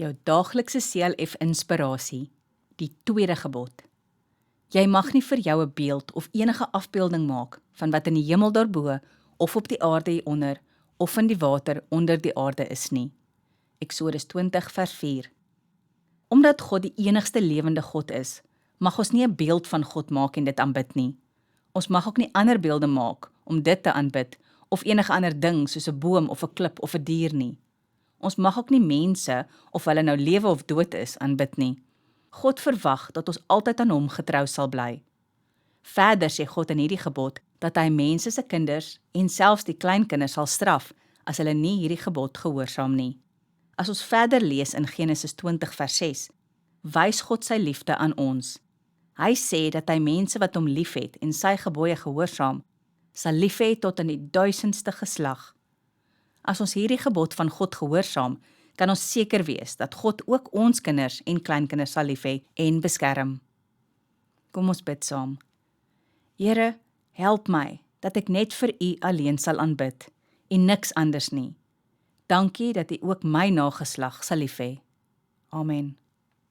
Jou daaglikse CLF inspirasie, die tweede gebod. Jy mag nie vir jou 'n beeld of enige afbeelding maak van wat in die hemel daarbo of op die aarde hieronder of in die water onder die aarde is nie. Eksodus 20 vers 4. Omdat God die enigste lewende God is, mag ons nie 'n beeld van God maak en dit aanbid nie. Ons mag ook nie ander beelde maak om dit te aanbid of enige ander ding soos 'n boom of 'n klip of 'n dier nie. Ons mag ook nie mense, of hulle nou lewe of dood is, aanbid nie. God verwag dat ons altyd aan hom getrou sal bly. Verder sê God in hierdie gebod dat hy mense se kinders en selfs die kleinkinders sal straf as hulle nie hierdie gebod gehoorsaam nie. As ons verder lees in Genesis 20 vers 6, wys God sy liefde aan ons. Hy sê dat hy mense wat hom liefhet en sy gebooie gehoorsaam, sal lief hê tot in die 1000ste geslag. As ons hierdie gebod van God gehoorsaam, kan ons seker wees dat God ook ons kinders en kleinkinders sal lief hê en beskerm. Kom ons bid saam. Here, help my dat ek net vir U alleen sal aanbid en niks anders nie. Dankie dat U ook my nageslag sal lief hê. Amen.